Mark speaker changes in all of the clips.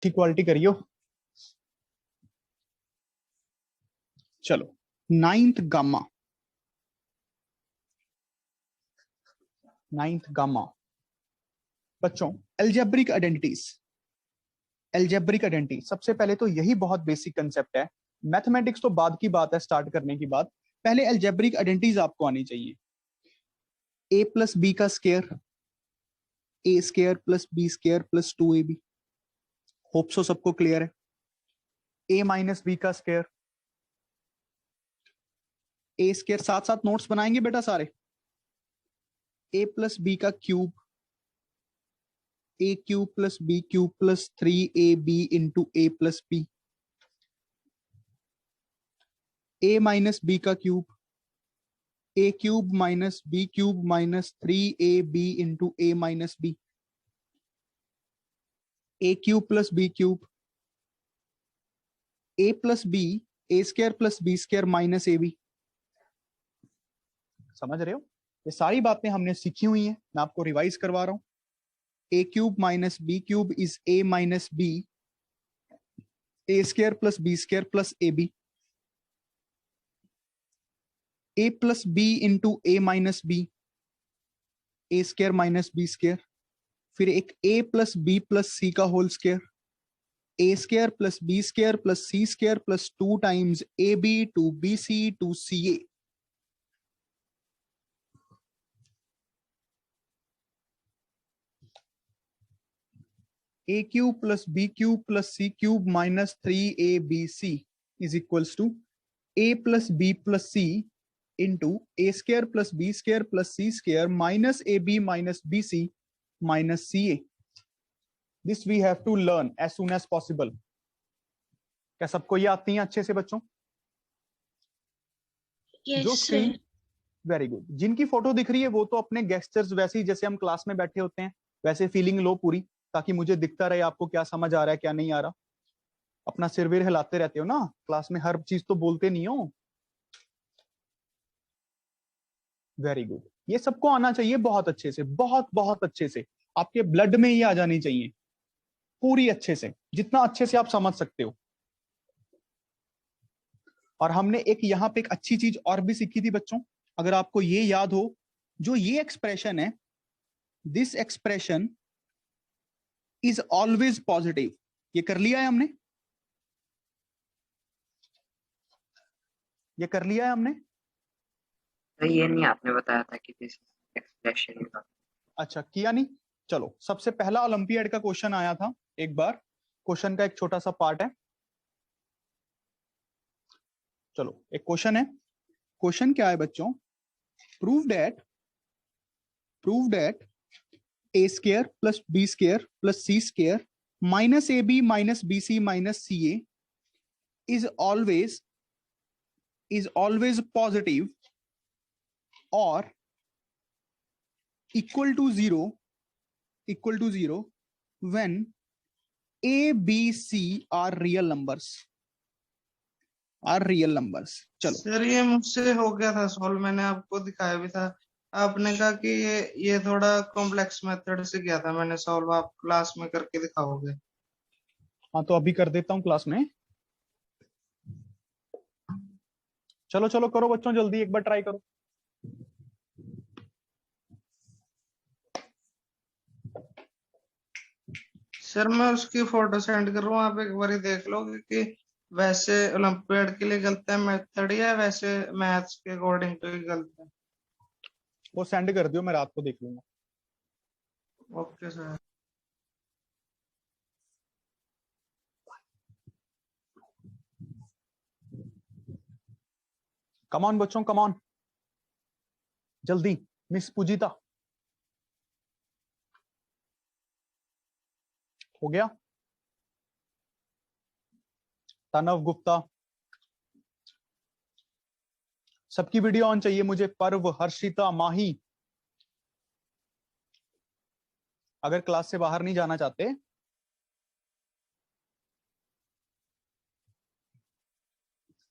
Speaker 1: की क्वालिटी करियो। चलो, नाइन्थ गामा, नाइन्थ गामा बच्चों, एल्जेब्रिक आइडेंटिटीज। एल्जेब्रिक आइडेंटिटी सबसे पहले तो यही बहुत बेसिक कंसेप्ट है। मैथमेटिक्स तो बाद की बात है, स्टार्ट करने की बाद पहले एल्जेब्रिक आइडेंटिटीज आपको आनी चाहिए। ए प्लस बी का square, A square plus B square plus 2ab। Hope so सबको क्लियर है। ए माइनस बी का स्केयर, ए स्केयर, साथ साथ नोट्स बनाएंगे बेटा सारे। ए प्लस बी का cube, A cube plus B cube plus 3ab into A plus B. A minus B का cube, A cube minus B cube minus 3ab into A minus B. A cube plus B cube, A plus B, A square plus B square minus A B. समझ रहे हो? ये सारी बातें हमने सीखी हुई हैं, मैं आपको रिवाइज करवा रहा हूं। A cube minus B cube is A minus B, A square plus B square plus A B. A plus B into A minus B, A square minus B square. फिर एक A plus B plus C का whole square, A square plus B square plus C square plus 2 times A B two B C two C A. A cube plus B cube plus C cube minus 3abc is equals to A plus B plus C into A square plus B square plus C square minus A B minus B C minus C A. This we have to learn as soon as possible. क्या सबको ये आती है अच्छे से बच्चों? जो screen, very good. जिनकी फोटो दिख रही है वो तो अपने गेस्चर्स वैसे ही जैसे हम क्लास में बैठे होते हैं वैसे फीलिंग लो पूरी, ताकि मुझे दिखता रहे आपको क्या समझ आ रहा है क्या नहीं आ रहा। अपना सिर विर हिलाते रहते हो ना क्लास में, हर चीज तो बोलते नहीं हो। वेरी गुड, ये सबको आना चाहिए बहुत अच्छे से, बहुत बहुत अच्छे से। आपके ब्लड में ये आ जानी चाहिए पूरी अच्छे से, जितना अच्छे से आप समझ सकते हो। और हमने एक यहाँ पे एक अच्छी चीज और भी सीखी थी बच्चों, अगर आपको ये याद हो, जो ये एक्सप्रेशन है, this expression is always positive. ये कर लिया है हमने, ये कर लिया है हमने।
Speaker 2: ये नहीं आपने बताया था कि दिस एक्सप्रेशन।
Speaker 1: अच्छा किया नहीं? चलो, सबसे पहला ओलंपियाड का क्वेश्चन आया था एक बार, क्वेश्चन का एक छोटा सा पार्ट है। चलो एक क्वेश्चन है, क्वेश्चन क्या है बच्चों? Prove that A square plus B square plus C square minus A B minus B C minus C A is always positive और equal to zero when a b c are real numbers, चलो
Speaker 3: sir ये मुझसे हो गया था solve, मैंने आपको दिखाया भी था। आपने कहा कि ये थोड़ा कॉम्प्लेक्स मेथड से किया था मैंने सॉल्व, आप क्लास में करके दिखाओगे?
Speaker 1: हाँ तो अभी कर देता हूँ क्लास में। चलो चलो करो बच्चों, जल्दी एक बार ट्राई करो।
Speaker 3: सर मैं उसकी फोटो सेंड कर रहा हूँ, आप एक बार देख लो कि वैसे ओलंपियाड के लिए गलत है मेथड या वैसे मैथ्स के अकॉर्डिंग तो ही गलत है।
Speaker 1: वो सेंड कर दियो, मैं रात को देख लूंगा।
Speaker 3: Okay sir.
Speaker 1: कम ऑन बच्चों, कम ऑन, जल्दी। मिस पूजिता, हो गया? तनव गुप्ता, सबकी वीडियो ऑन चाहिए मुझे। पर्व, हर्षिता, माही, अगर क्लास से बाहर नहीं जाना चाहते।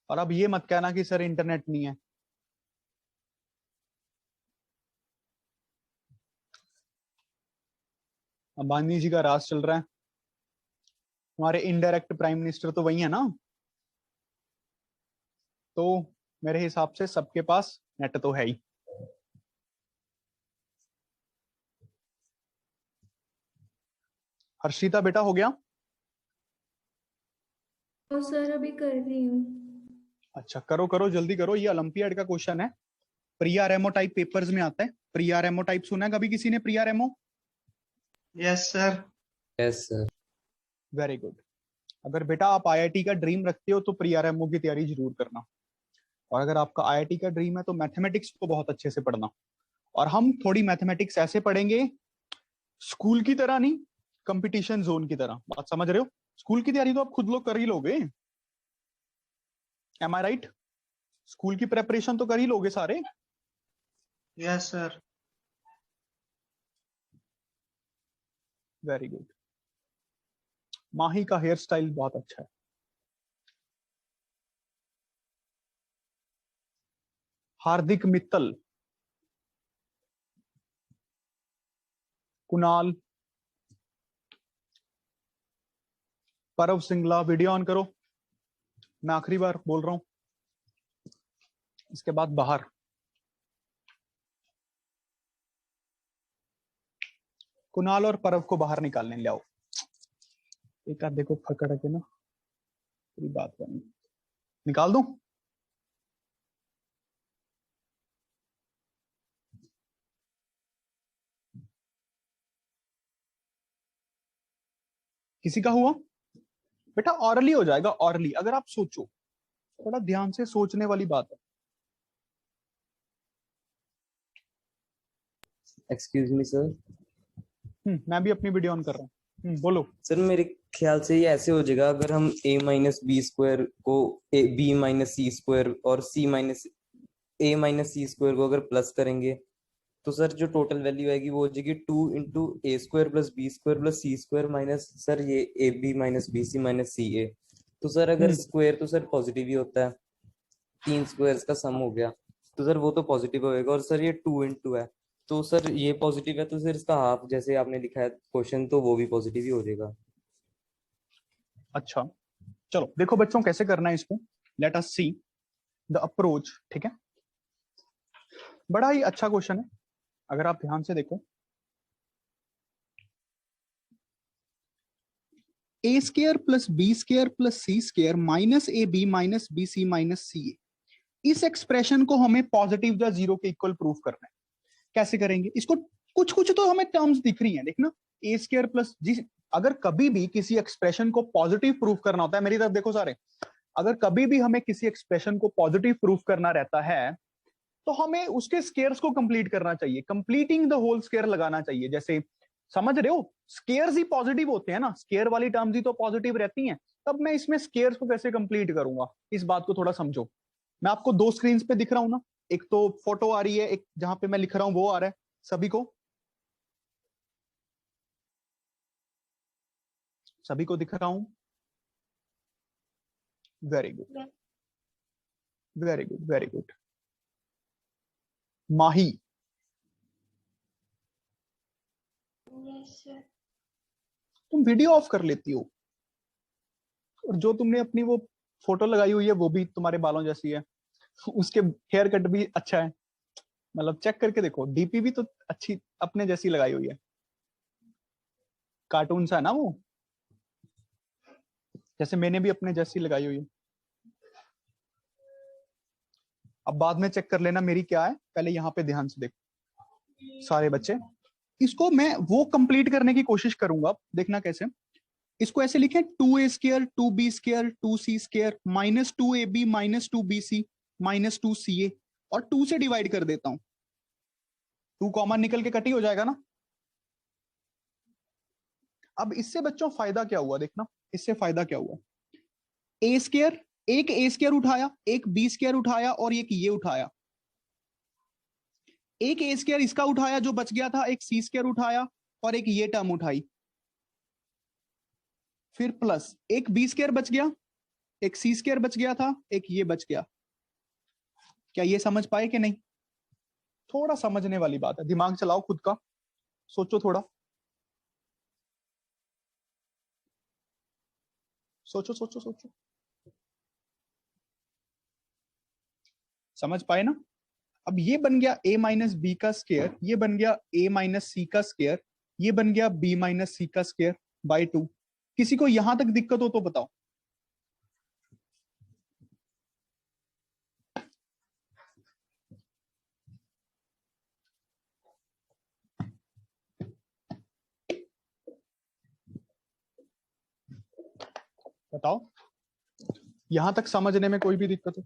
Speaker 1: और अब ये मत कहना कि सर इंटरनेट नहीं है। अंबानी जी का राज चल रहा है। हमारे इनडायरेक्ट प्राइम मिनिस्टर तो वही है ना। तो मेरे हिसाब से सबके पास नेट तो है ही। हर्षिता बेटा हो गया?
Speaker 4: तो सर अभी कर रही हूँ।
Speaker 1: अच्छा करो करो जल्दी करो, ये ओलंपियाड का क्वेश्चन है। प्रिया रेमो टाइप पेपर्स में आता है। प्रिया रेमो टाइप सुना है कभी किसी ने? प्रिया रेमो?
Speaker 3: Yes sir.
Speaker 5: Yes sir.
Speaker 1: Very good. अगर बेटा आप आईआईटी का ड्रीम रखते हो तो प्रिया रेमो की तैयारी जरूर करना। और अगर आपका आईआईटी का ड्रीम है तो मैथमेटिक्स को बहुत अच्छे से पढ़ना। और हम थोड़ी मैथमेटिक्स ऐसे पढ़ेंगे, स्कूल की तरह नहीं, कंपटीशन जोन की तरह। बात समझ रहे हो? स्कूल की तैयारी तो आप खुद लोग कर ही लोगे, एम आई राइट? स्कूल की प्रेपरेशन तो कर ही लोगे सारे।
Speaker 3: Yes sir.
Speaker 1: Very good. Mahi का हेयर स्टाइल बहुत अच्छा है। हार्दिक मित्तल, कुणाल, परव सिंगला, वीडियो ऑन करो। मैं आखिरी बार बोल रहा हूं, इसके बाद बाहर। कुणाल और परव को बाहर निकालने ले आओ। एक आध देखो पकड़ के ना, पूरी बात करनी। निकाल दूं? किसी का हुआ? बेटा ऑरली हो जाएगा, ऑरली। अगर आप सोचो, थोड़ा ध्यान से सोचने वाली बात है।
Speaker 5: Excuse me sir.
Speaker 1: मैं भी अपनी वीडियो ऑन कर रहा हूँ। बोलो।
Speaker 5: सर मेरे ख्याल से ये ऐसे हो जाएगा, अगर हम a माइनस बी स्क्वायर को b माइनस सी स्क्वायर और c minus a minus C square को अगर प्लस करेंगे तो सर जो टोटल वैल्यू आएगी वो हो जाएगी 2 into A square plus B square plus C square minus sir ये A B minus B C minus C A. तो सर अगर स्क्वायर तो सर पॉजिटिव ही होता है, 3 स्क्वायर्स का सम हो गया, तो सर वो तो पॉजिटिव होएगा। और सर ये 2 इंटू है तो सर ये पॉजिटिव है, तो सर इसका हाफ जैसे आपने लिखा है क्वेश्चन, तो वो भी पॉजिटिव ही हो जाएगा।
Speaker 1: अच्छा चलो देखो बच्चों कैसे करना है इसको। Let us see the approach. ठीक है, बड़ा ही अच्छा क्वेश्चन है अगर आप ध्यान से देखो। A square plus B square plus C square minus A B minus B C minus C A, इस एक्सप्रेशन को हमें पॉजिटिव या जीरो के इक्वल प्रूफ करना है। कैसे करेंगे इसको? कुछ कुछ तो हमें टर्म्स दिख रही हैं, देखना। ए स्क्वायर प्लस जी, अगर कभी भी किसी एक्सप्रेशन को पॉजिटिव प्रूफ करना होता है, मेरी तरफ देखो सारे, अगर कभी भी हमें किसी एक्सप्रेशन को पॉजिटिव प्रूफ करना रहता है तो हमें उसके स्केयर्स को कंप्लीट करना चाहिए, कंप्लीटिंग द होल स्केयर लगाना चाहिए। जैसे समझ रहे हो, स्केयर्स ही पॉजिटिव होते हैं ना, स्केयर वाली टर्म्स ही तो पॉजिटिव रहती हैं। तब मैं इसमें स्केयर्स को कैसे कंप्लीट करूंगा, इस बात को थोड़ा समझो। मैं आपको दो स्क्रीन पे दिख रहा हूं ना, एक तो फोटो आ रही है, एक जहां पे मैं लिख रहा हूं वो आ रहा है सभी को। सभी को दिख रहा हूं? Very good, very good, very good. Mahi, तुम वीडियो ऑफ कर लेती हो, और जो तुमने अपनी वो फोटो लगाई हुई है वो भी तुम्हारे बालों जैसी है, उसके हेयर कट भी अच्छा है। मतलब चेक करके देखो, डीपी भी तो अच्छी अपने जैसी लगाई हुई है, कार्टून सा है ना वो, जैसे मैंने भी अपने जैसी लगाई हुई है। अब बाद में चेक कर लेना मेरी क्या है, पहले यहाँ पे ध्यान से देखो सारे बच्चे। इसको मैं वो कंप्लीट करने की कोशिश करूंगा, देखना कैसे। इसको ऐसे लिखें, 2a square 2b square 2c square minus 2ab minus 2bc minus 2ca, और 2 से डिवाइड कर देता हूं, 2 कॉमन निकल के कट ही हो जाएगा ना। अब इससे बच्चों फायदा क्या हुआ, देखना इससे फायदा क्या हुआ। ए स्क्वायर, एक ए स्क्वायर उठाया, एक बी स्क्वायर उठाया और एक ये उठाया। एक ए स्क्वायर इसका उठाया जो बच गया था, एक सी स्क्वायर उठाया और एक ये टर्म उठाई, फिर प्लस एक बी स्क्वायर बच गया, एक सी स्क्वायर बच गया था, एक ये बच गया। क्या ये समझ पाए कि नहीं? थोड़ा समझने वाली बात है, दिमाग चलाओ खुद का, सोचो थोड़ा। सोचो सोचो सोचो, समझ पाए ना? अब ये बन गया a माइनस बी का स्क्वायर, ये बन गया a माइनस सी का स्क्वायर, ये बन गया b माइनस सी का स्क्वायर बाय 2। किसी को यहां तक दिक्कत हो तो बताओ। बताओ, यहां तक समझने में कोई भी दिक्कत हो?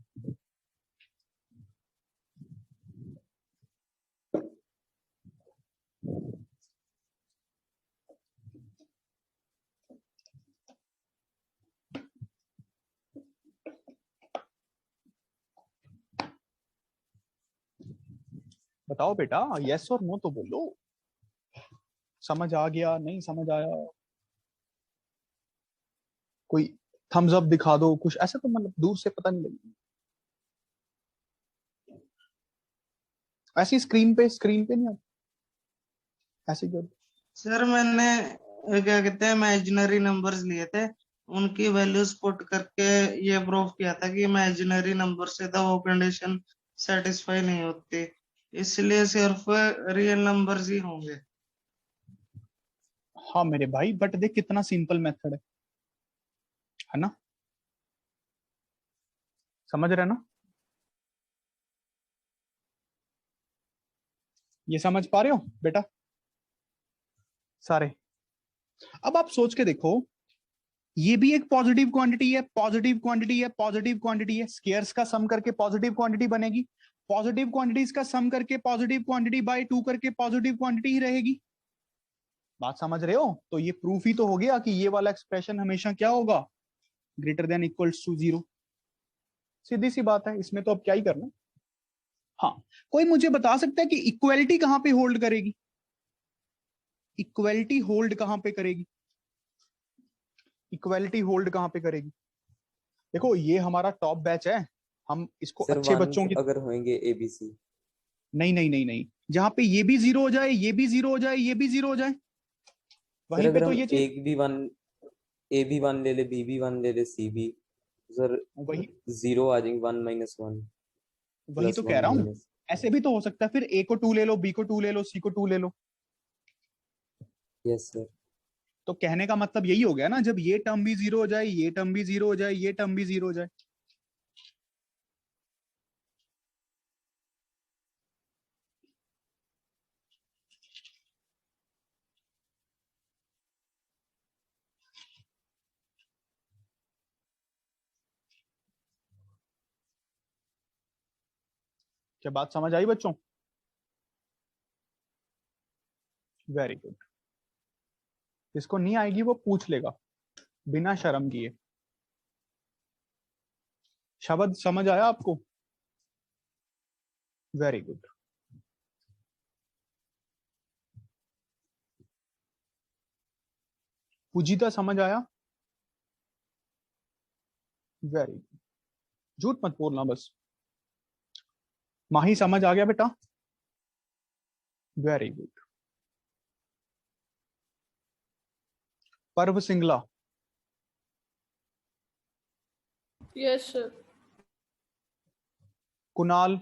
Speaker 1: बताओ बेटा, यस और नो तो बोलो। समझ आ गया, नहीं समझ आया? कोई थम्स अप दिखा दो, कुछ ऐसा तो मतलब दूर से पता नहीं लगेगा। ऐसी स्क्रीन पे नहीं आता ऐसे क्यों?
Speaker 3: सर मैंने क्या कहते हैं इमेजिनरी नंबर्स लिए थे, उनकी वैल्यूज पुट करके ये प्रूव किया था कि इमेजिनरी नंबर से तो वो कंडीशन सेटिस्फाई नहीं होती, इसलिए सिर्फ रियल नंबर्स ही होंगे।
Speaker 1: हाँ मेरे भाई, बट देख कितना सिंपल मेथड है ना? समझ रहे ना? ये समझ पा रहे हो बेटा सारे? अब आप सोच के देखो, ये भी एक पॉजिटिव क्वांटिटी है, पॉजिटिव क्वांटिटी है, पॉजिटिव क्वांटिटी है। स्केयर्स का सम करके पॉजिटिव क्वांटिटी बनेगी, पॉजिटिव क्वांटिटीज का सम करके पॉजिटिव क्वांटिटी बाय 2 करके पॉजिटिव क्वांटिटी ही रहेगी। बात समझ रहे हो? तो ये प्रूफ ही तो हो गया कि ये वाला एक्सप्रेशन हमेशा क्या होगा, ग्रेटर देन इक्वल्स टू 0। सीधी सी बात है, इसमें तो अब क्या ही करना। हाँ, कोई मुझे बता सकता है कि इक्वलिटी कहां पे होल्ड करेगी? इक्वलिटी होल्ड कहां पे करेगी? इक्वलिटी होल्ड कहां पे करेगी? देखो ये हमारा टॉप बैच है, हम इसको
Speaker 5: सर
Speaker 1: अच्छे
Speaker 5: वन
Speaker 1: बच्चों की,
Speaker 5: अगर होंगे ABC।
Speaker 1: नहीं नहीं नहीं नहीं, जहां पे ये भी 0 हो जाए, ये भी 0 हो जाए, ये भी 0 हो जाए,
Speaker 5: सर
Speaker 1: वहीं पे
Speaker 5: अगर
Speaker 1: तो
Speaker 5: हम
Speaker 1: ये चीज,
Speaker 5: एक भी वन A भी 1 ले ले, B भी 1 ले ले, C भी, सर
Speaker 1: वही
Speaker 5: 0 आ जाएंगे, 1 - 1
Speaker 1: वही तो कह
Speaker 5: +1
Speaker 1: रहा हूं।
Speaker 5: माइनस।
Speaker 1: ऐसे भी तो हो सकता है, फिर A को 2 ले लो, B को 2 ले लो, C को 2 ले लो।
Speaker 5: Yes sir.
Speaker 1: तो कहने का मतलब यही हो गया ना, जब ये टर्म भी 0 हो जाए, ये टर्म भी 0 हो जाए, ये टर्म भी 0 हो जाए। क्या बात समझ आई बच्चों? Very good. जिसको नहीं आएगी वो पूछ लेगा बिना शर्म किए। शब्द समझ आया आपको? Very good. पूजिता समझ आया? वेरी गुड, झूठ मत बोलना बस। माही समझ आ गया बेटा? Very good. Parv Singla,
Speaker 4: yes sir.
Speaker 1: Kunal,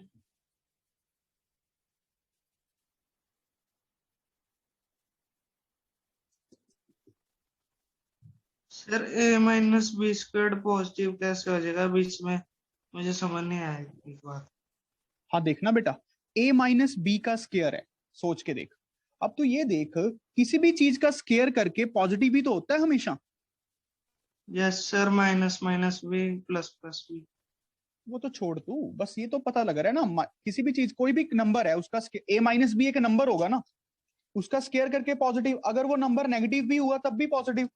Speaker 3: sir A - B² positive कैसे हो जाएगा बीच में, मुझे समझ नहीं आया एक बात।
Speaker 1: हाँ देखना बेटा, a माइनस बी का स्केयर है, सोच के देख। अब तो ये देख, किसी भी चीज का स्केयर करके पॉजिटिव ही तो होता है हमेशा।
Speaker 3: Yes sir, -B +B।
Speaker 1: वो तो छोड़ तू, बस ये तो पता लग रहा है ना, किसी भी चीज, कोई भी नंबर है उसका a माइनस बी एक नंबर होगा ना, उसका स्केयर करके पॉजिटिव, अगर वो नंबर नेगेटिव भी हुआ तब भी पॉजिटिव।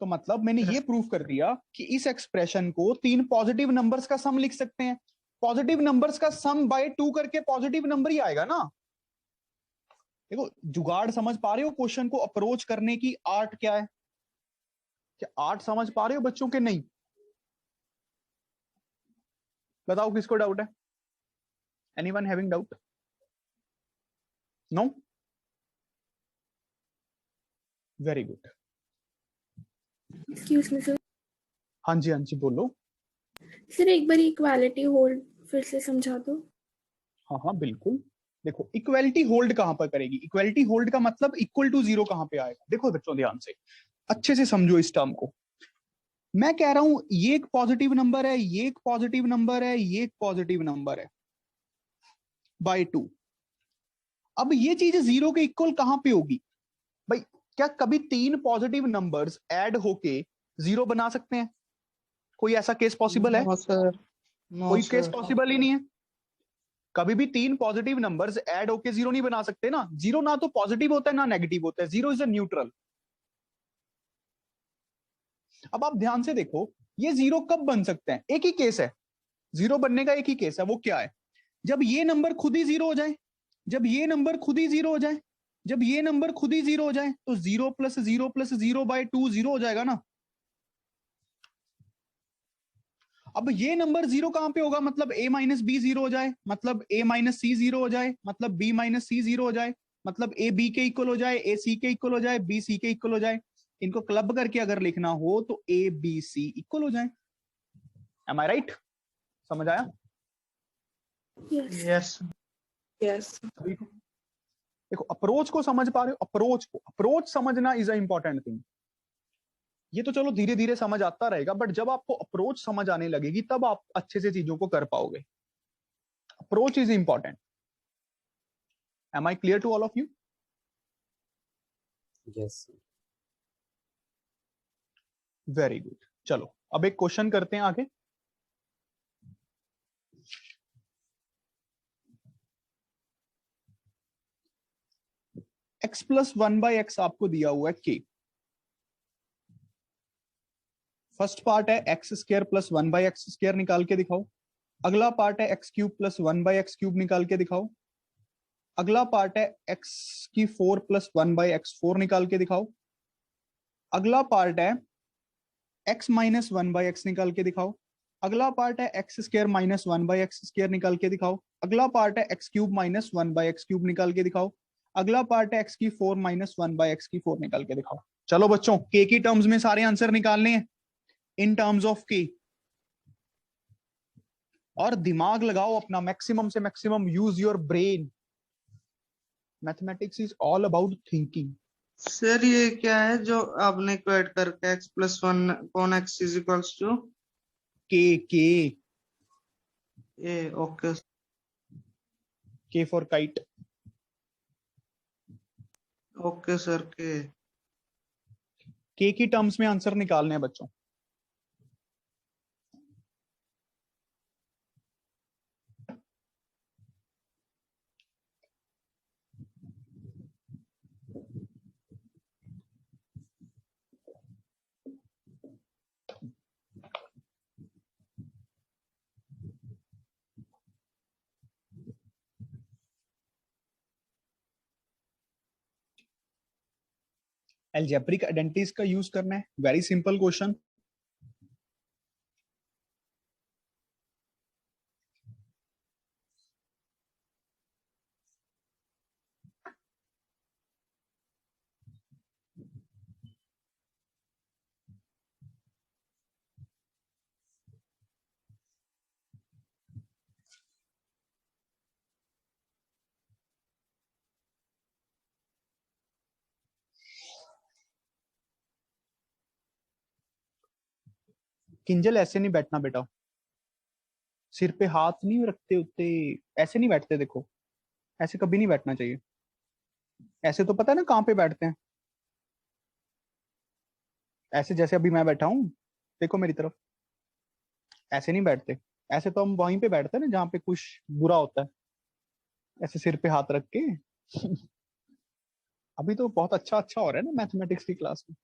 Speaker 1: तो मतलब मैंने ये प्रूव कर दिया कि इस एक्सप्रेशन को 3 पॉजिटिव नंबर्स का सम लिख सकते हैं। पॉजिटिव नंबर्स का सम बाय 2 करके पॉजिटिव नंबर ही आएगा ना। देखो जुगाड़ समझ पा रहे हो, क्वेश्चन को अप्रोच करने की आर्ट क्या है? क्या आर्ट समझ पा रहे हो बच्चों के? नहीं? बताओ किसको डाउट है? Anyone having doubt? No? Very good.
Speaker 4: Excuse me sir.
Speaker 1: हाँ जी, हाँ जी, बोलो।
Speaker 4: सर एक बार इक्वालिटी होल्ड फिर से समझा दो।
Speaker 1: हाँ हाँ बिल्कुल। देखो इक्वालिटी होल्ड कहां पर करेगी, इक्वालिटी होल्ड का मतलब इक्वल टू जीरो कहां पे आएगा। देखो बच्चों ध्यान से अच्छे से समझो इस टर्म को। मैं कह रहा हूं ये एक पॉजिटिव नंबर है, ये एक पॉजिटिव नंबर है, ये एक पॉजिटिव नंबर है बाय 2। अब ये चीज जीरो के इक्वल कहां पे होगी भाई? क्या कभी तीन पॉजिटिव नंबर्स ऐड होके जीरो बना सकते हैं? कोई ऐसा केस पॉसिबल है?
Speaker 3: नो सर, नो
Speaker 1: कोई केस
Speaker 3: सर।
Speaker 1: पॉसिबल ही नहीं है। कभी भी तीन पॉजिटिव नंबर्स ऐड होके जीरो नहीं बना सकते ना। जीरो ना तो पॉजिटिव होता है ना नेगेटिव होता है, जीरो इज अ न्यूट्रल। अब आप ध्यान से देखो ये जीरो कब बन सकते हैं, एक ही केस है जीरो बनने का, एक ही केस है। वो क्या है? जब ये नंबर खुद ही जीरो हो जाए, जब ये नंबर खुद ही जीरो हो जाए, जब ये नंबर खुद ही जीरो हो जाए, तो zero plus zero by two zero हो जाएगा ना। अब ये नंबर जीरो कहां पे होगा? मतलब a माइनस बी जीरो हो जाए, मतलब a माइनस सी जीरो हो जाए, मतलब b माइनस सी जीरो हो जाए, मतलब a b के इक्वल हो जाए, a c के इक्वल हो जाए, b c के इक्वल हो जाए। इनको क्लब करके अगर लिखना हो तो a b c इक्वल हो जाए। M I right? समझ आया?
Speaker 4: Yes
Speaker 3: yes.
Speaker 4: यस।
Speaker 1: सभी को? देखो अप्रोच को समझ पा रहे हो? अप्रोच को, अप्रोच समझना इज अ इंपॉर्टेंट थिंग। ये तो चलो धीरे धीरे समझ आता रहेगा, बट जब आपको अप्रोच समझ आने लगेगी तब आप अच्छे से चीजों को कर पाओगे। Approach is important. Am I clear to all of you?
Speaker 5: Yes.
Speaker 1: Very good. चलो अब एक क्वेश्चन करते हैं आगे। x plus one by X आपको दिया हुआ है k। फर्स्ट पार्ट है X square plus one by x square निकाल के दिखाओ। अगला पार्ट है X cube plus one by X cube निकाल के दिखाओ। अगला पार्ट है एक्स की four plus one by x four निकाल के दिखाओ। अगला पार्ट है x minus one by x निकाल के दिखाओ। अगला पार्ट है X square minus one by x square निकाल के दिखाओ। अगला पार्ट है X cube minus one by X cube निकाल के दिखाओ। अगला पार्ट है एक्स की four minus one by x की फोर निकाल के दिखाओ। चलो बच्चों के की टर्म्स में सारे आंसर निकालने हैं इन टर्म्स ऑफ के। और दिमाग लगाओ अपना, मैक्सिमम से maximum use your brain. Mathematics is all about thinking.
Speaker 3: Sir ये क्या है जो आपने इक्वेट करके x प्लस वन कॉन x is equals to
Speaker 1: K
Speaker 3: ए? Okay.
Speaker 1: K for kite.
Speaker 3: Okay sir.
Speaker 1: K की टर्म्स में आंसर निकालने हैं बच्चों। अलजेब्रिक आइडेंटिटीज का यूज करना है। Very simple question. किंजल ऐसे नहीं बैठना बेटा, सिर पे हाथ नहीं रखते होते, ऐसे नहीं बैठते। देखो ऐसे कभी नहीं बैठना चाहिए। ऐसे तो पता है ना कहाँ पे बैठते हैं? ऐसे जैसे अभी मैं बैठा हूँ, देखो मेरी तरफ, ऐसे नहीं बैठते। ऐसे तो हम वहीं पे बैठते हैं ना जहाँ पे कुछ बुरा होता है, ऐसे सिर पे हाथ रख के। अभी तो बहुत अच्छा अच्छा हो रहा है ना मैथमेटिक्स की क्लास में।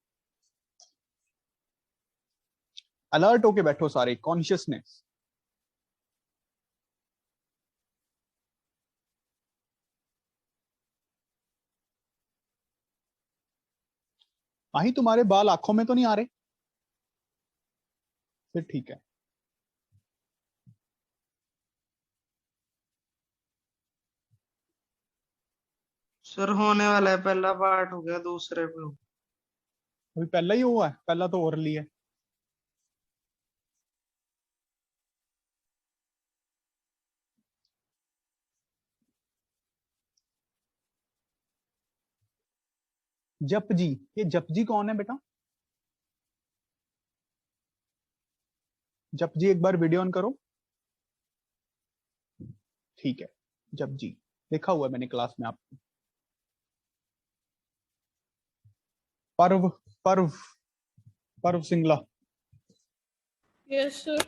Speaker 1: अलर्ट होके बैठो सारे, कॉन्शियसनेस। माही तुम्हारे बाल आंखों में तो नहीं आ रहे? फिर ठीक है।
Speaker 3: सर होने वाला है, पहला पार्ट हो गया, दूसरे पे
Speaker 1: अभी पहला ही हुआ है, पहला तो ओरली है। जपजी, ये जपजी कौन है बेटा? जपजी एक बार वीडियो ऑन करो। ठीक है, जपजी देखा हुआ है मैंने क्लास में आपको। पर्व, पर्व, पर्व Singla,
Speaker 4: Yes, sir.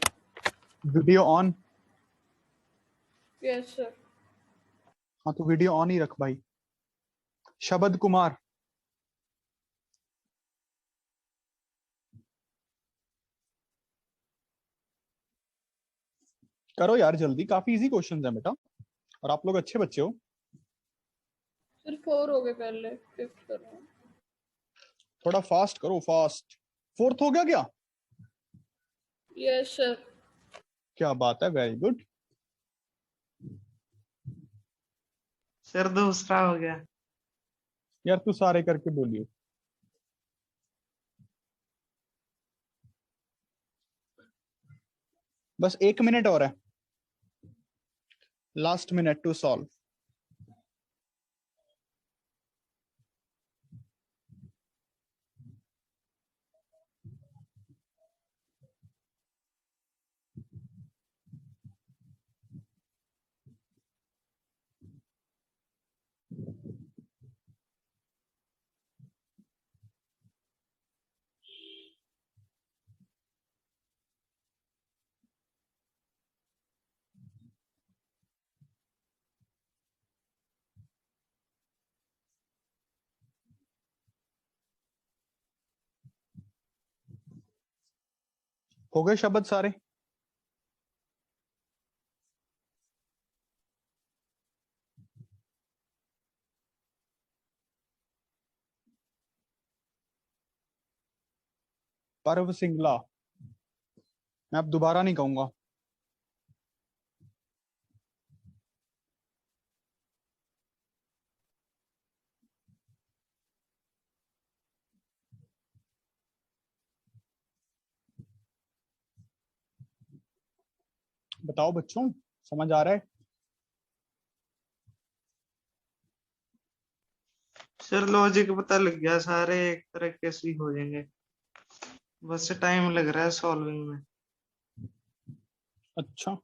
Speaker 1: Video on.
Speaker 4: Yes, sir.
Speaker 1: हाँ तो वीडियो ऑन ही रख भाई। शबद कुमार, करो यार जल्दी, काफी इजी क्वेश्चंस है बेटा और आप लोग अच्छे बच्चे हो।
Speaker 4: Sir, 4 हो गए पहले, 5th कर रहा हूँ।
Speaker 1: थोड़ा फास्ट करो, फास्ट। फोर्थ हो गया क्या?
Speaker 4: Yes, sir.
Speaker 1: क्या बात है, वेरी गुड।
Speaker 3: सर दूसरा हो गया।
Speaker 1: यार तू सारे करके बोलियो। बस 1 मिनट और है, लास्ट मिनट टू सॉल्व। हो गए शब्द सारे? पर्व सिंगला, मैं अब दोबारा नहीं कहूंगा। बताओ बच्चों, समझ आ रहा है?
Speaker 3: सर लॉजिक पता लग गया, सारे एक तरीके से ही हो जाएंगे, बस टाइम लग रहा है सॉल्विंग में।
Speaker 1: अच्छा,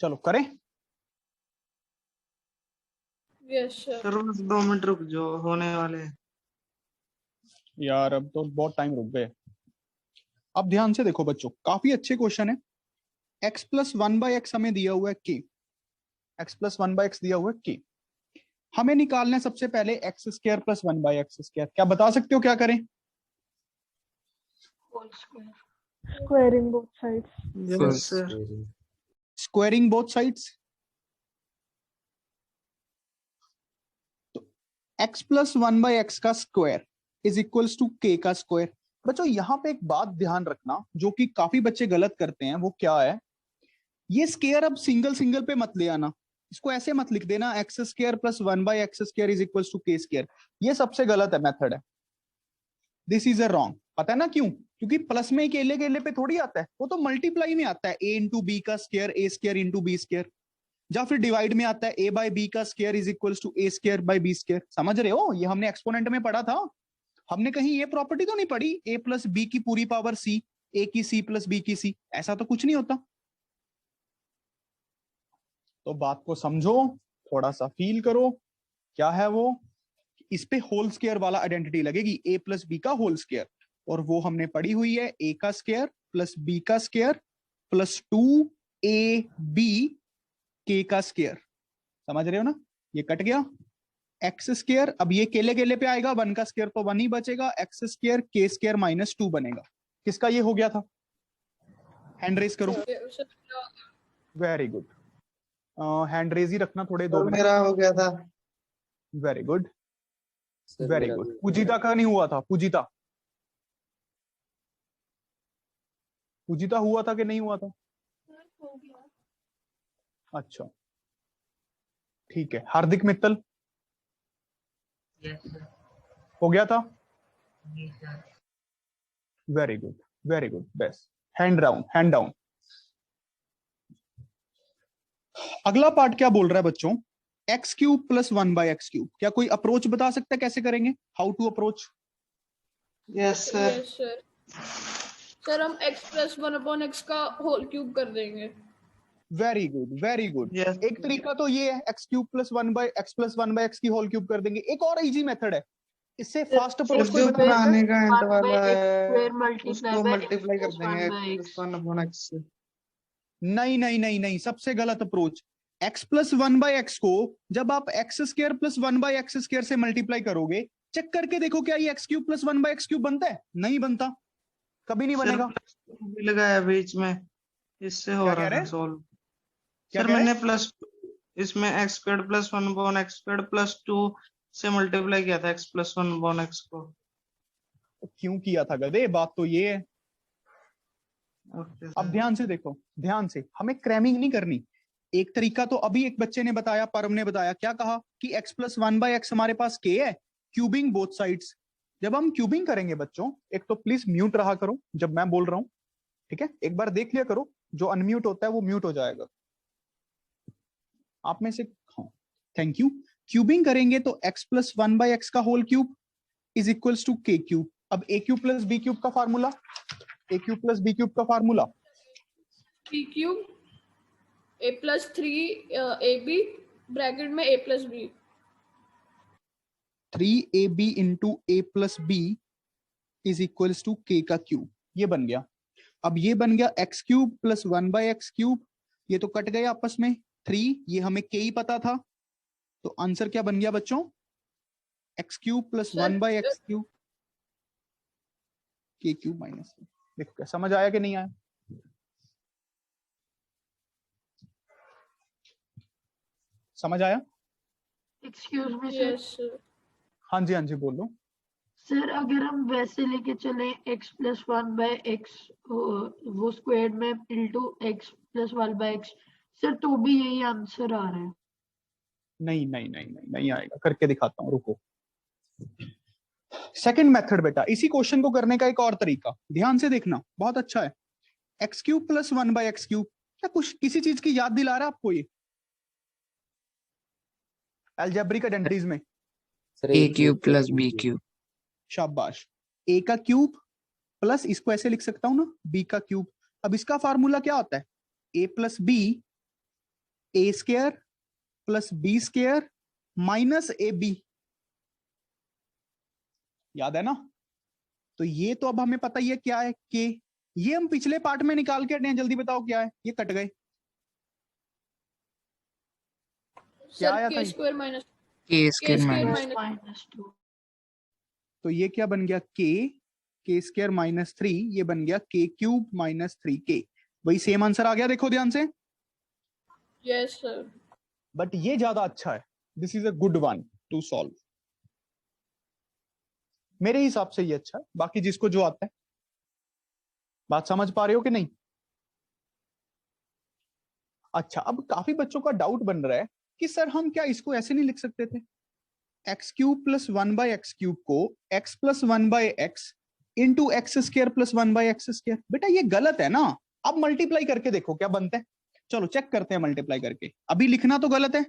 Speaker 1: चलो करें।
Speaker 4: Yes, sir.
Speaker 3: सर बस 2 मिनट रुक जाओ, होने वाले हैं।
Speaker 1: यार अब तो बहुत टाइम रुक गए। अब ध्यान से देखो बच्चों, काफी अच्छे क्वेश्चन है। x प्लस 1/x हमें दिया हुआ है k, x प्लस 1/x दिया हुआ है k। हमें निकालना है सबसे पहले x square plus 1/x square. क्या बता सकते हो क्या करें?
Speaker 4: Whole square.
Speaker 6: Squaring both sides.
Speaker 3: Yes sir.
Speaker 1: Squaring both sides. तो x प्लस 1/x का square is equals to k का स्क्वायर। बच्चों यहाँ पे एक बात ध्यान रखना जो कि काफी बच्चे गलत करते हैं, वो क्या है, ये स्क्वायर अब सिंगल सिंगल पे मत ले आना, इसको ऐसे मत लिख देना x square plus 1/x square is equals to k square. ये सबसे गलत है, मेथड है, दिस इज अ रॉन्ग। पता है ना क्यों? क्योंकि प्लस में अकेले अकेले पे थोड़ी आता है, वो तो मल्टीप्लाई में आता है, a इंटू बी का square a square into B square, या फिर डिवाइड में आता है a बाय बी का square is equals to a square by B square. समझ रहे हो? ये हमने एक्सपोनेंट में पढ़ा था। हमने कहीं ये प्रॉपर्टी तो नहीं पढ़ी a प्लस बी की पूरी पावर c, a की c प्लस b की c, ऐसा तो कुछ नहीं होता। तो बात को समझो, थोड़ा सा फील करो, क्या है वो, इस पे होल स्क्वायर वाला आइडेंटिटी लगेगी, a प्लस बी का होल स्क्वायर, और वो हमने पढ़ी हुई है a का स्क्वायर प्लस b का स्क्वायर प्लस 2ab k का स्क्वायर। समझ रहे हो ना? ये कट गया एक्स स्क्वायर, अब ये केले केले पे आएगा, 1 का स्क्वायर तो 1 ही बचेगा, x square k square minus 2 बनेगा। किसका ये हो गया था? हैंड रेज करो।
Speaker 4: Sir,
Speaker 1: very good, hand raise ही रखना थोड़े 2
Speaker 3: सर
Speaker 1: मिनट।
Speaker 3: मेरा हो गया था।
Speaker 1: Very good.
Speaker 5: सर
Speaker 1: वेरी
Speaker 5: मेरा
Speaker 1: गुड।
Speaker 5: भी-
Speaker 1: पूजिता का नहीं हुआ था? पूजिता, पूजिता हुआ था कि नहीं हुआ था? अच्छा ठीक है। Hardik Mittal
Speaker 2: yes sir.
Speaker 1: हो गया था?
Speaker 2: जी सर।
Speaker 1: Very good, very good, best. Hand down, hand down. अगला पार्ट क्या बोल रहा है बच्चों? X cube plus 1/x³। क्या कोई अप्रोच बता सकता है कैसे करेंगे? How to approach?
Speaker 3: Yes sir.
Speaker 4: Yes sir. Sir हम x प्लस 1/x का होल क्यूब कर देंगे।
Speaker 1: Very good, very good.
Speaker 3: Yes
Speaker 1: एक तरीका तो ये है, एक्स क्यूब प्लस 1/x की होल क्यूब कर देंगे। एक और इजी मेथड है, इससे फास्ट अप्रोच कोई
Speaker 3: जो
Speaker 1: बता सकता है?
Speaker 3: पुराने का एंड वाला है
Speaker 7: स्क्वायर
Speaker 3: उसको मल्टीप्लाई कर देंगे
Speaker 7: मल्टीप्लाई
Speaker 3: x प्लस 1/x से।
Speaker 1: नहीं नहीं नहीं नहीं, सबसे गलत अप्रोच। x प्लस 1/x को जब आप x² प्लस 1/x² से मल्टीप्लाई करोगे, चेक करके देखो क्या ये x³ प्लस 1/x³ बनता है? नहीं बनता, कभी नहीं
Speaker 3: सर
Speaker 1: बनेगा।
Speaker 3: भी लगाया बीच में, इससे हो
Speaker 1: क्या
Speaker 3: रहा
Speaker 1: कह रहे
Speaker 3: था
Speaker 1: हैं?
Speaker 3: सॉल्व।
Speaker 1: क्या
Speaker 3: सर
Speaker 1: कह रहे
Speaker 3: मैंने
Speaker 1: हैं?
Speaker 3: प्लस इसमें x² प्लस 1/x² प्लस 2 से मल्टीप्लाई किया था x प्लस 1/x को।
Speaker 1: क्यों किया था गधे? बात तो ये है।
Speaker 3: ओके
Speaker 1: अब
Speaker 3: सर।
Speaker 1: ध्यान से देखो, ध्यान से, हमें क्रैमिंग नहीं करनी। एक तरीका तो अभी एक बच्चे ने बताया, परम ने बताया, क्या कहा कि x प्लस 1/x हमारे पास k है, क्यूबिंग बोथ साइड्स। जब हम क्यूबिंग करेंगे बच्चों, एक तो प्लीज म्यूट रहा करो जब मैं बोल रहा हूं, ठीक है? एक बार देख लिया करो, जो अनम्यूट होता है वो म्यूट हो जाएगा आप में से। हाँ, थैंक यू। क्यूबिंग करेंगे तो x प्लस 1/x का whole cube is equals to k cube. अब a cube plus b cube का formula, a cube plus b cube का formula
Speaker 4: p cube a plus 3ab bracket में a plus b।
Speaker 1: 3ab into a plus b is equals to k का cube. ये बन गया। अब ये बन गया x क्यूब प्लस 1/x³। ये तो कट गए आपस में 3, ये हमें k ही पता था, तो आंसर क्या बन गया बच्चों? x³ plus
Speaker 4: sir,
Speaker 1: 1/x³ k³ minus. देखो क्या समझ आया कि नहीं आया? समझ आया?
Speaker 7: Excuse me sir.
Speaker 4: Yes sir.
Speaker 1: हाँ जी, हाँ जी, बोलो।
Speaker 7: सर अगर हम वैसे लेके चले x प्लस 1/x वो स्क्वायर में into x plus 1/x, sir तो भी यही आंसर आ रहा है।
Speaker 1: नहीं नहीं नहीं नहीं नहीं आएगा, करके दिखाता हूं, रुको। सेकंड मेथड बेटा, इसी क्वेश्चन को करने का एक और तरीका, ध्यान से देखना, बहुत अच्छा है। x³ plus 1/x³। क्या कुछ किसी चीज की याद दिला रहा है आपको ये अलजेब्रिक आइडेंटिटीज में?
Speaker 5: Sir
Speaker 2: A cube plus B cube.
Speaker 1: शाबाश। a का क्यूब प्लस, इसको ऐसे लिख सकता हूं ना, b का क्यूब। अब इसका फार्मूला क्या होता है? a plus B a² plus b² minus ab। याद है ना? तो ये तो अब हमें पता ही है क्या है, k। ये हम पिछले पार्ट में निकाल के हटे हैं, जल्दी बताओ क्या है? ये कट गए। क्या
Speaker 4: सर
Speaker 1: आया था
Speaker 4: k
Speaker 1: ये?
Speaker 4: स्क्वायर माइनस
Speaker 2: ए
Speaker 4: k
Speaker 2: square
Speaker 4: square
Speaker 2: minus
Speaker 4: minus
Speaker 7: -2।
Speaker 1: तो ये क्या बन गया? k² minus 3। ये बन गया k³ माइनस 3k। वही सेम आंसर आ गया, देखो ध्यान से।
Speaker 4: Yes sir.
Speaker 1: बट ये ज्यादा अच्छा है, this is a good one two solve. मेरे हिसाब से ये अच्छा है, बाकी जिसको जो आता है। बात समझ पा रहे हो कि नहीं? अच्छा, अब काफी बच्चों का डाउट बन रहा है कि सर हम क्या इसको ऐसे नहीं लिख सकते थे? x³ प्लस 1/x³ को x plus 1/x into x² plus 1/x²। बेटा ये गलत है ना। अब मल्टीप्लाई करके देखो क्या बनता है। चलो चेक करते हैं मल्टीप्लाई करके। अभी लिखना तो गलत है।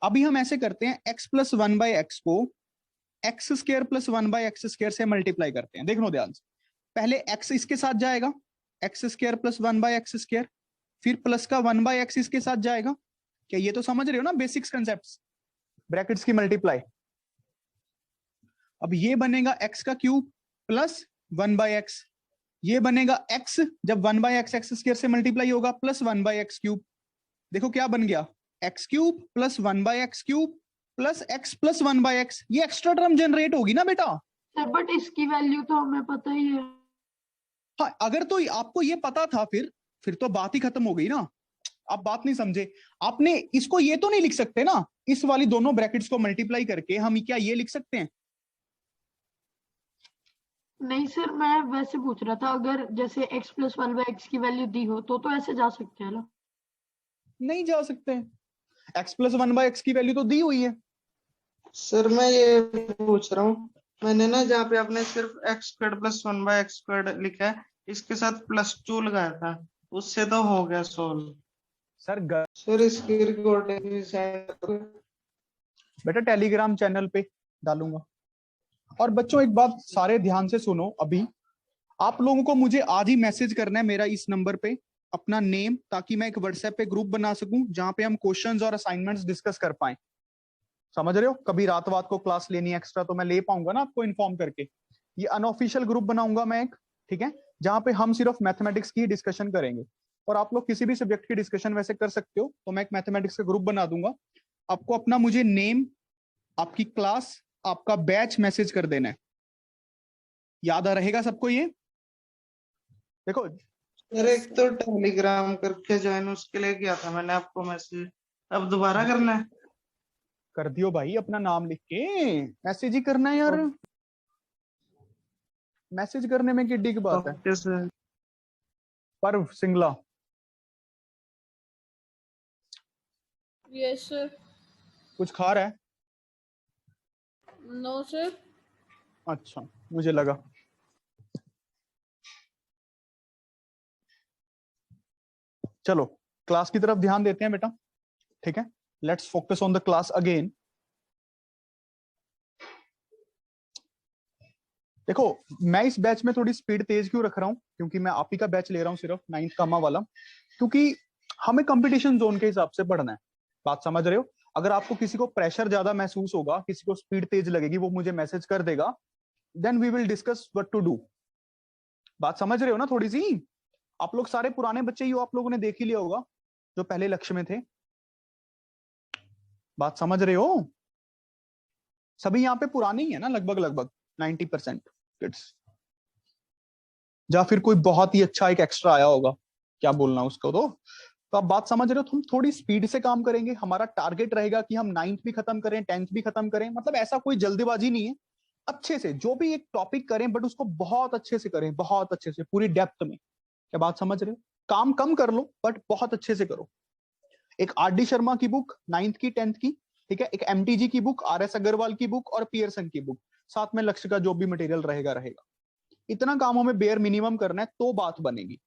Speaker 1: अभी हम ऐसे करते हैं, x प्लस 1/x को x² प्लस 1/x² से मल्टीप्लाई करते हैं। देख लो ध्यान से, पहले x इसके साथ जाएगा, x² प्लस 1/x², फिर प्लस का 1/x इसके साथ जाएगा। क्या ये तो समझ रहे हो ना बेसिक्स कंसेप्ट्स, ब्रैकेट्स की मल्टीप्लाई। अब ये बनेगा x का क्यूब प्लस 1/x, ये बनेगा x, जब 1/x x² से मल्टीप्लाई होगा, प्लस 1/x³। देखो क्या बन गया, x³ plus 1/x³ plus x plus 1/x। ये एक्स्ट्रा टर्म जनरेट होगी ना बेटा।
Speaker 7: सर बट इसकी वैल्यू तो हमें पता ही है।
Speaker 1: हाँ, अगर तो आपको ये पता था फिर तो बात ही खत्म हो गई ना। आप बात नहीं समझे। आपने इसको ये तो नहीं लिख सकते ना, इस वाली दोनों ब्रैकेट्स को मल्टीप्लाई करके हम क्या ये लिख सकते हैं
Speaker 7: नहीं सर, मैं वैसे पूछ रहा था, अगर जैसे x plus one by x की वैल्यू दी हो तो ऐसे जा सकते हैं ना?
Speaker 1: नहीं जा सकते, x plus one by x की वैल्यू तो दी हुई है।
Speaker 3: सर मैं ये पूछ रहा हूँ, मैंने ना जहाँ पे आपने सिर्फ x square plus one by x square लिखा है, इसके साथ +2 लगाया था, उससे तो हो गया सोल्व।
Speaker 1: सर
Speaker 3: सर इसकी रिकॉर्डिंग भी सेंड करो।
Speaker 1: बेटा टेलीग्राम चैनल पे डालूंगा। और बच्चों एक बात सारे ध्यान से सुनो, अभी आप लोगों को मुझे आज ही मैसेज करना है मेरा इस नंबर पे अपना नेम, ताकि मैं एक व्हाट्सएप पे ग्रुप बना सकूं जहां पे हम क्वेश्चंस और असाइनमेंट्स डिस्कस कर पाए। समझ रहे हो? कभी रात को क्लास लेनी एक्स्ट्रा तो मैं ले पाऊंगा ना आपको इन्फॉर्म करके। ये अनऑफिशियल ग्रुप बनाऊंगा मैं एक, ठीक है, जहां पे हम सिर्फ मैथमेटिक्स की डिस्कशन करेंगे। और आप लोग किसी भी सब्जेक्ट की डिस्कशन वैसे कर सकते हो, तो मैं एक मैथमेटिक्स का ग्रुप बना दूंगा। आपको अपना मुझे नेम, आपकी क्लास, आपका बैच मैसेज कर देना है। याद आ रहेगा सबको ये? देखो
Speaker 3: सर एक तो टेलीग्राम करके ज्वाइन उसके लिए किया था मैंने आपको मैसेज, अब दोबारा करना है?
Speaker 1: कर दियो भाई, अपना नाम लिख के मैसेज ही करना है यार। मैसेज करने में किड्डी की बात है।
Speaker 3: Okay sir.
Speaker 1: Parv Singla.
Speaker 4: Yes sir.
Speaker 1: कुछ खा रहा है?
Speaker 4: No sir.
Speaker 1: अच्छा, मुझे लगा। चलो क्लास की तरफ ध्यान देते हैं बेटा, ठीक है। Let's focus on the class again. देखो मैं इस बैच में थोड़ी स्पीड तेज क्यों रख रहा हूँ, क्योंकि मैं आप ही का बैच ले रहा हूँ सिर्फ 9th कामा वाला, क्योंकि हमें कंपटीशन जोन के हिसाब से पढ़ना है। बात समझ रहे हो? अगर आपको किसी को प्रेशर ज्यादा महसूस होगा, किसी को स्पीड तेज लगेगी, वो मुझे मैसेज कर देगा, then we will discuss what to do. बात समझ रहे हो ना थोड़ी सी? आप लोग सारे पुराने बच्चे ही हो, आप लोगों ने देख ही लिया होगा जो पहले लक्ष्य में थे। बात समझ रहे हो? सभी यहाँ पे पुराने ही है ना, लगभग 90% किड्स, या फिर कोई बहुत ही अच्छा एक एक्स्ट्रा आया होगा, क्या बोलना उसको। तो आप बात समझ रहे हो? हम थोड़ी स्पीड से काम करेंगे। हमारा टारगेट रहेगा कि हम 9th भी खत्म करें, 10th भी खत्म करें। मतलब ऐसा कोई जल्दीबाजी नहीं है, अच्छे से जो भी एक टॉपिक करें, बट उसको बहुत अच्छे से करें, बहुत अच्छे से, पूरी डेप्थ में। क्या बात समझ रहे हो? काम कम कर लो बट बहुत अच्छे से करो। एक आर.डी. शर्मा की बुक 9th की 10th की, ठीक है, एक एमटीजी की बुक, आर.एस. अग्रवाल की बुक और पियर्सन की बुक, साथ में लक्ष्य का जो भी मटेरियल रहेगा। इतना काम हमें बेयर मिनिमम करना है, तो बात बनेगी।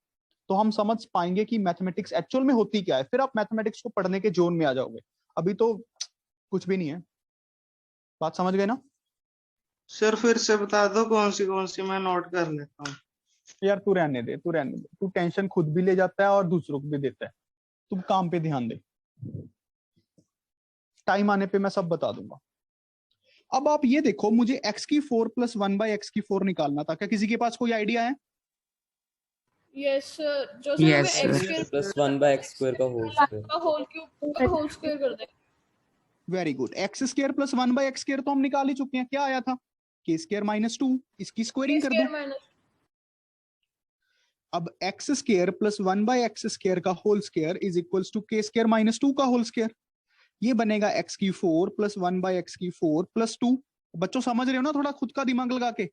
Speaker 1: तो हम समझ पाएंगे कि मैथमेटिक्स एक्चुअल में होती क्या है, फिर आप मैथमेटिक्स को पढ़ने के जोन में आ जाओगे। अभी तो कुछ भी नहीं है। बात समझ गए ना?
Speaker 3: सर फिर से बता दो कौन सी मैं नोट कर लेता हूँ।
Speaker 1: यार तू रहने दे, तू टेंशन खुद भी ले जाता है और दूसरों को भी देता है। तुम काम पे ध्यान दे, टाइम आने पे मैं सब बता दूंगा। अब आप ये देखो, मुझे x की 4 प्लस 1 बाई एक्स की 4 निकालना था। क्या किसी के पास कोई आइडिया है?
Speaker 4: Yes sir. जो सर हमें
Speaker 2: Yes,
Speaker 4: x
Speaker 2: sir.
Speaker 4: Square
Speaker 5: plus 1/x square का होल स्क्वायर।
Speaker 4: का होल क्यूब का होल स्क्वायर कर दें।
Speaker 1: Very good. X square plus 1 by x square तो हम निकाल ही चुके हैं। क्या आया था? के स्क्र माइनस 2। इसकी स्क्वायरिंग कर दो।
Speaker 4: स्क्वायर माइनस
Speaker 1: अब x square plus 1 by x square का whole square is equals to K square minus 2 का होल स्क्वायर। ये बनेगा एक्स की 4 प्लस 1 बाई एक्स की 4 प्लस 2। बच्चों समझ रहे हो ना? थोड़ा खुद का दिमाग लगा के।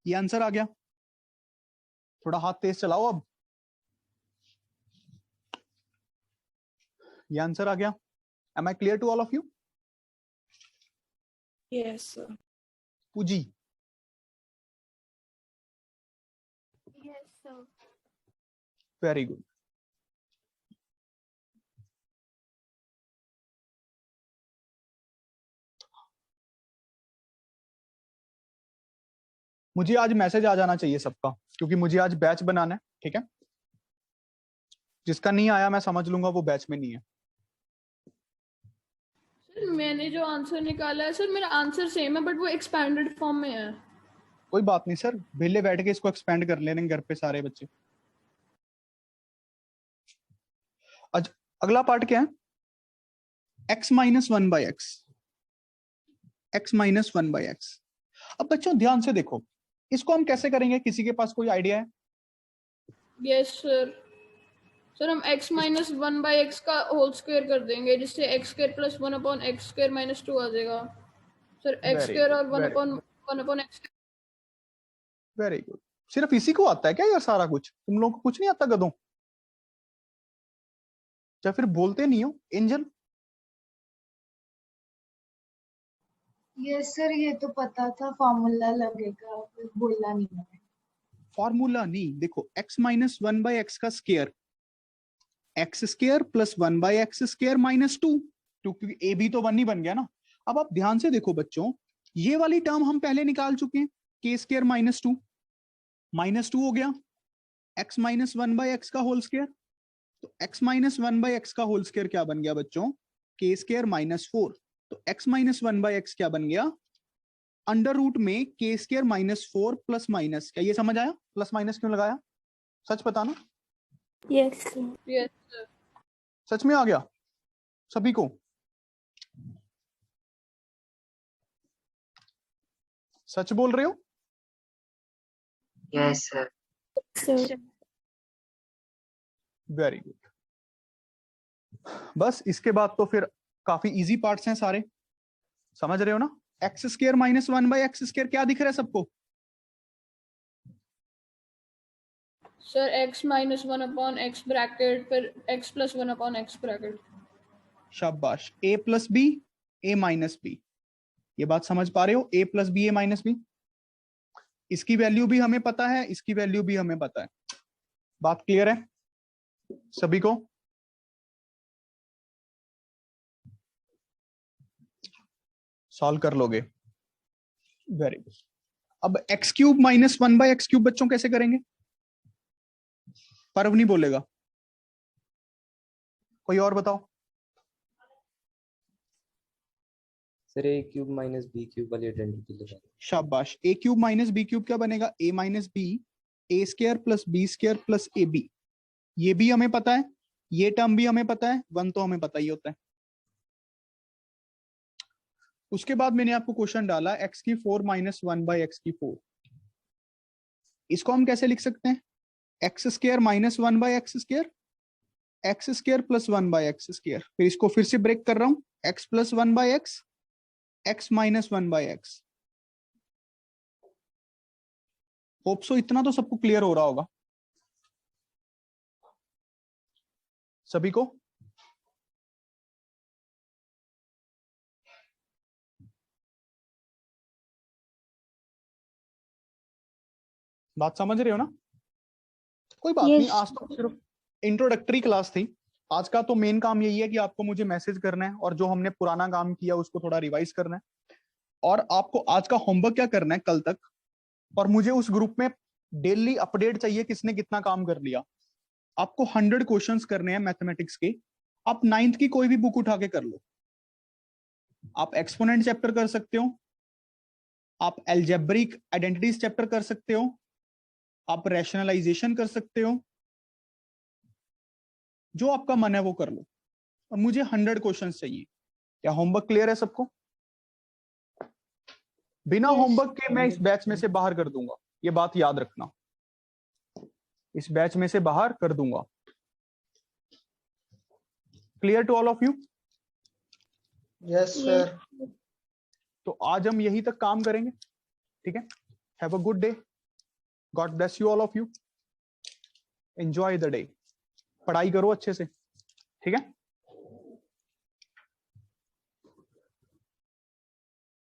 Speaker 1: ये आंसर आ गया। थोड़ा हाथ तेज चलाओ अब। ये आंसर आ गया। Am I clear to all of you?
Speaker 4: Yes sir.
Speaker 1: पूजी
Speaker 4: यस सर।
Speaker 1: Very good. मुझे आज मैसेज आ जाना चाहिए सबका, क्योंकि मुझे आज बैच बनाना है, ठीक है। जिसका नहीं आया मैं समझ लूंगा वो बैच में नहीं है।
Speaker 4: सर मैंने जो आंसर निकाला है सर, मेरा आंसर सेम है बट वो एक्सपैंडेड फॉर्म में है।
Speaker 1: कोई बात नहीं सर, बेले बैठ के इसको एक्सपेंड कर लेने घर पे सारे बच्चे। आज अगला पार्ट क्या है? x minus 1 by x. X minus 1 by x. अब बच्चों ध्यान से देखो, इसको हम कैसे करेंगे? किसी के पास कोई आइडिया है?
Speaker 4: Yes sir. सर हम x माइनस 1/x का होल स्क्वायर कर देंगे, जिससे x square plus 1/x square minus 2 आ जाएगा। Sir x
Speaker 1: Very
Speaker 4: square
Speaker 1: good,
Speaker 4: और
Speaker 1: very
Speaker 4: 1/x।
Speaker 1: Very good. सिर्फ इसी को आता है क्या यार सारा कुछ? तुम लोगों को कुछ नहीं आता गधों? या फिर बोलते नहीं हो? एंजल
Speaker 6: यस सर, ये तो पता था, फॉर्मूला लगेगा, बोला नहीं मैंने।
Speaker 1: फॉर्मूला नहीं, देखो x माइनस 1/x का square, x square plus 1/x square minus 2, क्योंकि ए बी तो 1 ही बन गया ना। अब आप ध्यान से देखो बच्चों, ये वाली टर्म हम पहले निकाल चुके हैं, k स्क्वायर माइनस 2 हो गया, x माइनस 1/x का होल स्क्वायर। तो x माइनस 1/x का होल स्क्वायर क्या बन गया बच्चों? k square minus 4। तो x माइनस 1/x क्या बन गया? अंडर रूट में k square minus 4 plus minus. क्या ये समझ आया? प्लस माइनस क्यों लगाया? सच बताना।
Speaker 6: Yes
Speaker 4: yes sir.
Speaker 1: सच में आ गया सभी को? सच बोल रहे हो?
Speaker 2: Yes sir.
Speaker 1: Very good. बस इसके बाद तो फिर काफी इजी पार्ट्स हैं सारे, समझ रहे हो ना? X square minus 1/x square क्या दिख रहा है सबको?
Speaker 4: Sir x minus 1/x bracket, फिर x प्लस 1/x ब्रैकेट।
Speaker 1: शाबाश। a plus B, a minus B, ये बात समझ पा रहे हो? a plus B, a minus B, इसकी वैल्यू भी हमें पता है, इसकी वैल्यू भी हमें पता है। बात क्लियर है सभी को? सॉल्व कर लोगे? Very good. अब x cube minus 1/x cube बच्चों कैसे करेंगे? पर्व नहीं बोलेगा, कोई और बताओ।
Speaker 5: Sir A cube minus B cube वाली आइडेंटिटी लगा।
Speaker 1: शाबाश। A cube minus B cube क्या बनेगा? A minus B, A square plus B square plus A B. ये भी हमें पता है, ये टर्म भी हमें पता है, 1 तो हमें पता ही होता है। उसके बाद मैंने आपको क्वेश्चन डाला x की 4 माइनस 1/x की 4। इसको हम कैसे लिख सकते हैं? X square minus 1/x square, x square plus 1/x square. फिर इसको फिर से ब्रेक कर रहा हूं, x plus 1/x, x minus 1/x। Hope so इतना तो सबको क्लियर हो रहा होगा सभी को? बात समझ रहे हो ना? कोई बात नहीं, आज तो सिर्फ इंट्रोडक्टरी क्लास थी। आज का तो मेन काम यही है कि आपको मुझे मैसेज करना है और जो हमने पुराना काम किया उसको थोड़ा रिवाइज करना है। और आपको आज का होमवर्क क्या करना है कल तक, और मुझे उस ग्रुप में डेली अपडेट चाहिए किसने कितना काम कर लिया। आपको 100 क्वेश्चंस करने हैं मैथमेटिक्स के। आप 9th की कोई भी बुक उठा के कर लो। आप एक्सपोनेंट चैप्टर कर सकते हो, आप एल्जेब्रिक आइडेंटिटीज चैप्टर कर सकते हो, आप रैशनलाइजेशन कर सकते हो, जो आपका मन है वो कर लो। और मुझे 100 क्वेश्चंस चाहिए। क्या होमवर्क क्लियर है सबको? बिना होमवर्क के मैं इस बैच में से बाहर कर दूंगा, ये बात याद रखना। इस बैच में से बाहर कर दूंगा। Clear to all of you?
Speaker 3: Yes sir.
Speaker 1: तो आज हम यही तक काम करेंगे, ठीक है? Have a good day, God bless you all of you, enjoy the day. पढ़ाई करो अच्छे से, ठीक है?